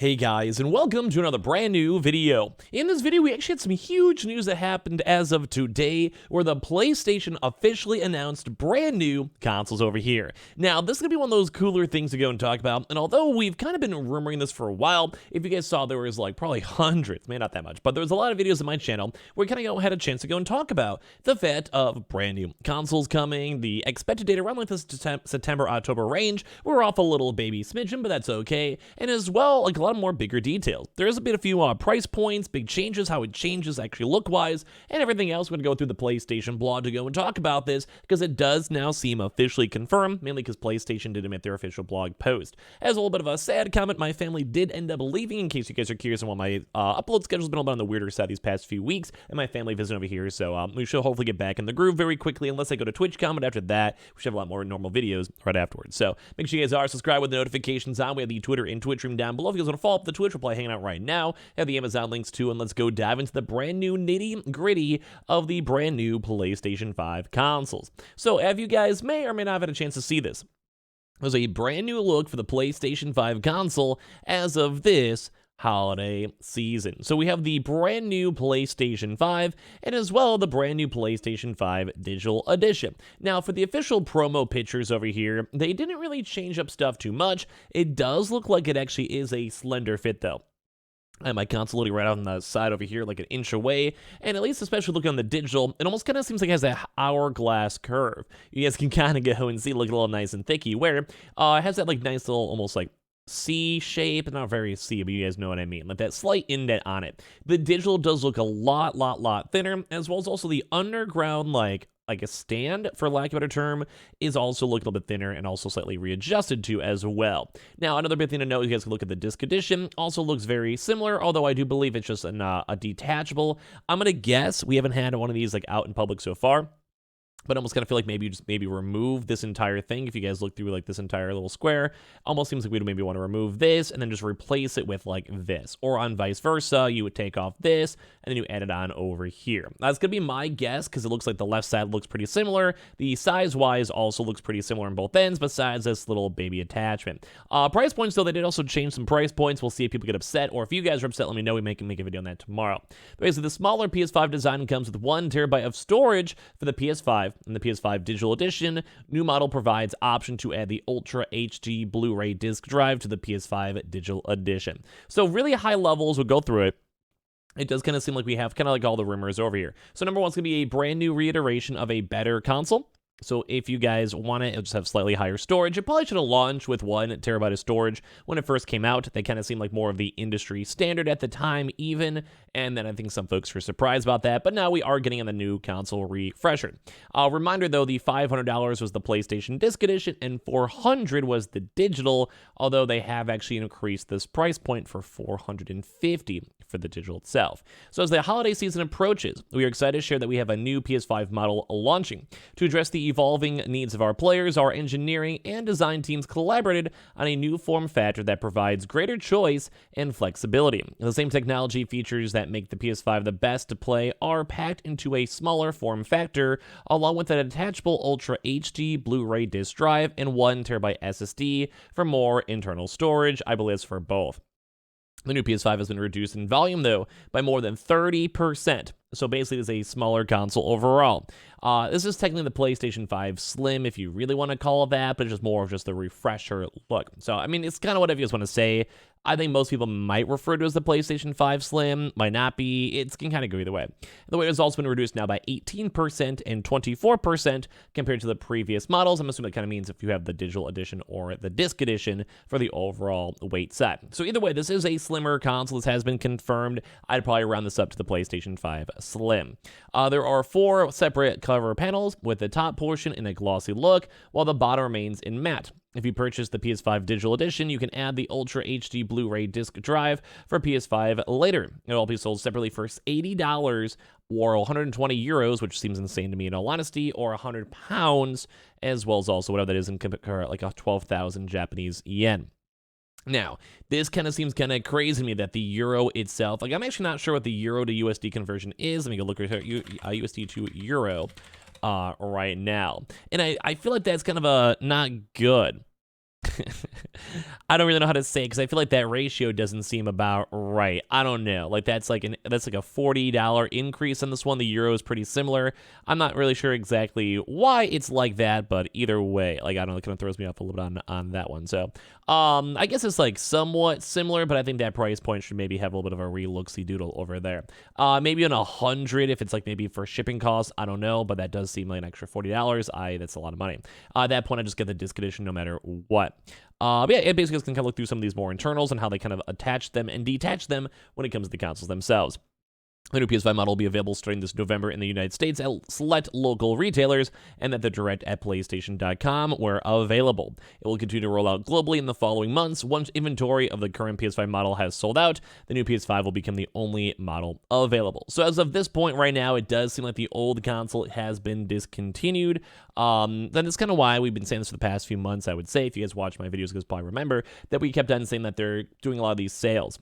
Hey guys, and welcome to another brand new video. In this video, we actually had some huge news that happened as of today, where the PlayStation officially announced brand new consoles over here. Now, this is going to be one of those cooler things to go and talk about, and although we've kind of been rumoring this for a while, if you guys saw, there was like probably hundreds, maybe not that much, but there was a lot of videos on my channel where we kind of had a chance to go and talk about the fact of brand new consoles coming, the expected date around like the September-October range. We're off a little baby smidgen, but that's okay, and as well, like a lot of more bigger details. There is a few price points, big changes, how it changes actually look-wise, and everything else. We're going to go through the PlayStation blog to go and talk about this, because it does now seem officially confirmed, mainly because PlayStation did admit their official blog post. As a little bit of a sad comment, my family did end up leaving, in case you guys are curious on what my upload schedule's been a little bit on the weirder side these past few weeks, and my family visiting over here, so we should hopefully get back in the groove very quickly, unless I go to TwitchCon, but after that, we should have a lot more normal videos right afterwards. So make sure you guys are subscribed with the notifications on. We have the Twitter and Twitch room down below. If you guys want to follow up the Twitch, we're probably hanging out right now. Have the Amazon links too, and let's go dive into the brand new nitty-gritty of the brand new PlayStation 5 consoles. So, if you guys may or may not have had a chance to see this, there's a brand new look for the PlayStation 5 console as of this holiday season. So we have the brand new PlayStation 5 and as well the brand new PlayStation 5 Digital Edition. Now for the official promo pictures over here, they didn't really change up stuff too much. It does look like it actually is a slender fit though. I have my console loading right on the side over here, like an inch away, and at least especially looking on the digital, it almost kind of seems like it has that hourglass curve. You guys can kind of go and see, look a little nice and thicky, where it has that like nice little, almost like C shape, not very C, but you guys know what I mean, like that slight indent on it. The digital does look a lot thinner, as well as also the underground, like a stand, for lack of a better term, is also looking a little bit thinner and also slightly readjusted to as well. Now, another big thing to note, you guys can look at the disc edition, also looks very similar, although I do believe it's just a detachable. I'm gonna guess we haven't had one of these like out in public so far, but I almost kind of feel like maybe you just remove this entire thing. If you guys look through like this entire little square, almost seems like we'd maybe want to remove this and then just replace it with like this, or on vice versa, you would take off this and then you add it on over here. That's gonna be my guess, because it looks like the left side looks pretty similar. The size-wise also looks pretty similar on both ends, besides this little baby attachment. Price points though, they did also change some price points. We'll see if people get upset, or if you guys are upset, let me know. We can make a video on that tomorrow. But basically, the smaller PS5 design comes with 1 terabyte of storage for the PS5 and the PS5 Digital Edition. New model provides option to add the Ultra HD Blu-ray disc drive to the PS5 Digital Edition. So really high levels, we'll go through it. It does kind of seem like we have kind of like all the rumors over here. So number one is going to be a brand new reiteration of a better console. So if you guys want it, it'll just have slightly higher storage. It probably should have launched with 1 terabyte of storage when it first came out. They kind of seemed like more of the industry standard at the time even, and then I think some folks were surprised about that, but now we are getting on the new console refresher. Reminder though, the $500 was the PlayStation Disc Edition and $400 was the digital, although they have actually increased this price point for $450 for the digital itself. So as the holiday season approaches, we are excited to share that we have a new PS5 model launching. To address the evolving needs of our players, our engineering and design teams collaborated on a new form factor that provides greater choice and flexibility. The same technology features that make the PS5 the best to play are packed into a smaller form factor, along with an attachable Ultra HD Blu-ray disc drive and 1 terabyte SSD for more internal storage. I believe it's for both. The new PS5 has been reduced in volume, though, by more than 30%. So basically, it's a smaller console overall. This is technically the PlayStation 5 Slim, if you really want to call it that, but it's just more of just the refresher look. So, I mean, it's kind of whatever you guys want to say. I think most people might refer to it as the PlayStation 5 Slim, might not be. It can kind of go either way. The weight has also been reduced now by 18% and 24% compared to the previous models. I'm assuming that kind of means if you have the digital edition or the disc edition for the overall weight set. So either way, this is a slimmer console. This has been confirmed. I'd probably round this up to the PlayStation 5 Slim. There are 4 separate cover panels, with the top portion in a glossy look, while the bottom remains in matte. If you purchase the PS5 Digital Edition, you can add the Ultra HD Blu-ray disc drive for PS5 later. It'll all be sold separately for $80 or 120 euros, which seems insane to me in all honesty, or 100 pounds, as well as also whatever that is in like a 12,000 Japanese yen. Now, this kind of seems kind of crazy to me that the euro itself, like I'm actually not sure what the euro to USD conversion is. Let me go look at USD to euro right now. And I feel like that's kind of not good. I don't really know how to say it because I feel like that ratio doesn't seem about right. I don't know. Like that's like a $40 increase on this one. The euro is pretty similar. I'm not really sure exactly why it's like that, but either way, like I don't know, it kind of throws me off a little bit on that one. So I guess it's like somewhat similar, but I think that price point should maybe have a little bit of a re-looksy doodle over there. Maybe on 100 if it's like maybe for shipping costs. I don't know, but that does seem like an extra $40. That's a lot of money. At that point, I just get the disc edition no matter what. But yeah, it basically just can kind of look through some of these more internals and how they kind of attach them and detach them when it comes to the consoles themselves. The new PS5 model will be available starting this November in the United States at select local retailers and at the direct at PlayStation.com where available. It will continue to roll out globally in the following months. Once inventory of the current PS5 model has sold out, the new PS5 will become the only model available. So as of this point right now, it does seem like the old console has been discontinued. Then it's kind of why we've been saying this for the past few months, I would say. If you guys watch my videos, you guys probably remember that we kept on saying that they're doing a lot of these sales.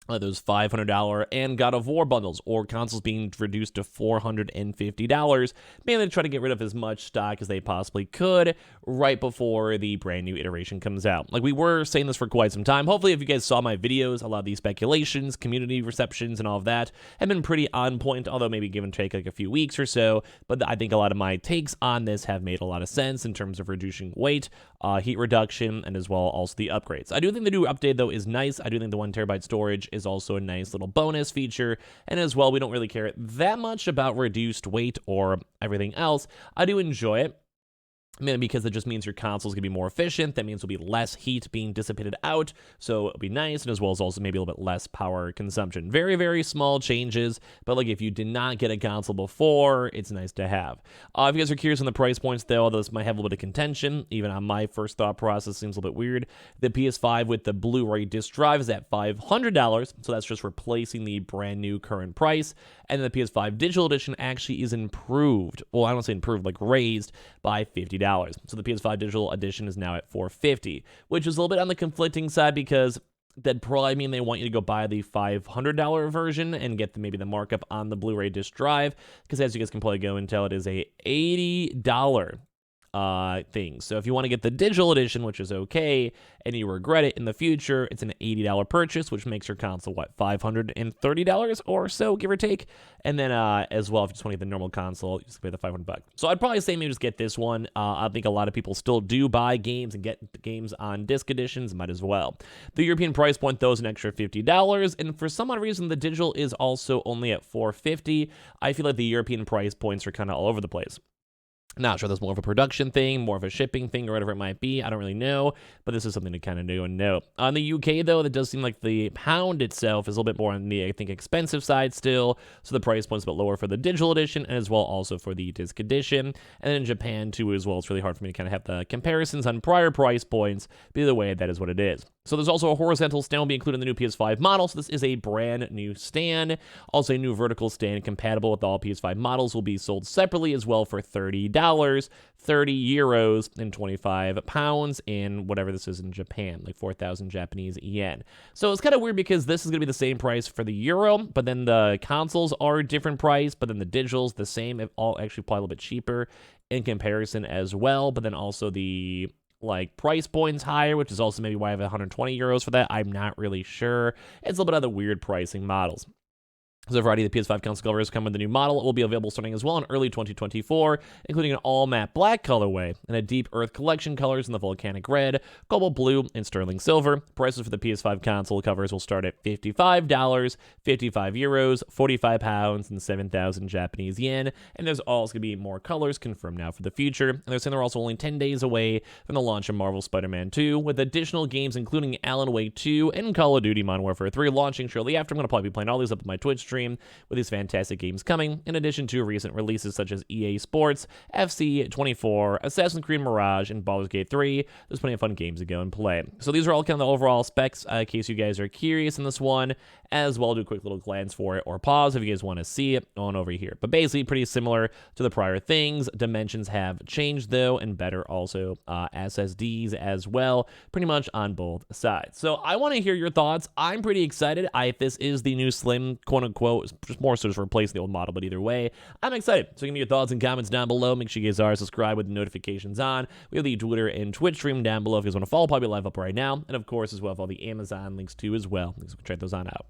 Those $500 and God of War bundles, or consoles being reduced to $450, mainly to try to get rid of as much stock as they possibly could right before the brand new iteration comes out. Like we were saying this for quite some time. Hopefully, if you guys saw my videos, a lot of these speculations, community receptions, and all of that have been pretty on point, although maybe give and take like a few weeks or so. But I think a lot of my takes on this have made a lot of sense in terms of reducing weight, heat reduction, and as well also the upgrades. I do think the new update, though, is nice. I do think the 1 terabyte storage is also a nice little bonus feature, and as well, we don't really care that much about reduced weight or everything else. I do enjoy it. Because it just means your console is going to be more efficient. That means there'll be less heat being dissipated out, so it'll be nice, and as well as also maybe a little bit less power consumption. Very, very small changes, but like if you did not get a console before, it's nice to have. If you guys are curious on the price points, though, this might have a little bit of contention. Even on my first thought process, seems a little bit weird. The PS5 with the Blu-ray disc drive is at $500, so that's just replacing the brand new current price. And the PS5 Digital Edition actually is improved. Well, I don't say improved, like raised by $50. So the PS5 Digital Edition is now at $450, which is a little bit on the conflicting side because that'd probably mean they want you to go buy the $500 version and get maybe the markup on the Blu-ray disc drive, because as you guys can probably go and tell, it is a $80 thing. So if you want to get the digital edition, which is okay, and you regret it in the future, it's an $80 purchase, which makes your console, what, $530 or so, give or take. And then as well, if you just want to get the normal console, you just pay the $500. So I'd probably say maybe just get this one. I think a lot of people still do buy games and get games on disc editions, might as well. The European price point, though, is an extra $50, and for some odd reason, the digital is also only at $450. I feel like the European price points are kind of all over the place. Not sure that's more of a production thing, more of a shipping thing, or whatever it might be. I don't really know, but this is something to kind of do and know. On the UK, though, that does seem like the pound itself is a little bit more on the, I think, expensive side still. So the price point's a bit lower for the digital edition, and as well also for the disc edition. And then in Japan, too, as well, it's really hard for me to kind of have the comparisons on prior price points. But either way, that is what it is. So there's also a horizontal stand will be included in the new PS5 model. So this is a brand new stand. Also a new vertical stand compatible with all PS5 models will be sold separately as well for $30, 30 euros, and 25 pounds in whatever this is in Japan, like 4,000 Japanese yen. So it's kind of weird because this is going to be the same price for the euro, but then the consoles are a different price, but then the digital's the same, all actually probably a little bit cheaper in comparison as well, but then also the like price points higher, which is also maybe why I have 120 euros for that. I'm not really sure. It's a little bit of the weird pricing models. So a variety of the PS5 console colors come with the new model. It will be available starting as well in early 2024, including an all matte black colorway and a deep earth collection colors in the volcanic red, cobalt blue, and sterling silver. Prices for the PS5 console covers will start at $55, 55 euros, 45 pounds, and 7,000 Japanese yen. And there's also going to be more colors confirmed now for the future. And they're saying they're also only 10 days away from the launch of Marvel Spider-Man 2, with additional games including Alan Wake 2 and Call of Duty Modern Warfare 3 launching shortly after. I'm going to probably be playing all these up on my Twitch stream with these fantastic games coming, in addition to recent releases such as EA Sports, FC24, Assassin's Creed Mirage, and Baldur's Gate 3. There's plenty of fun games to go and play. So these are all kind of the overall specs, in case you guys are curious in this one, as well. Do a quick little glance for it, or pause if you guys want to see it on over here. But basically pretty similar to the prior things. Dimensions have changed, though, and better also SSDs as well, pretty much on both sides. So I want to hear your thoughts. I'm pretty excited. If this is the new slim, quote-unquote, quote. It's just more so just replacing the old model, but either way, I'm excited. So give me your thoughts and comments down below. Make sure you guys are subscribed with the notifications on. We have the Twitter and Twitch stream down below if you guys want to follow. Probably live up right now. And of course, as well, with all the Amazon links too as well. So check those on out.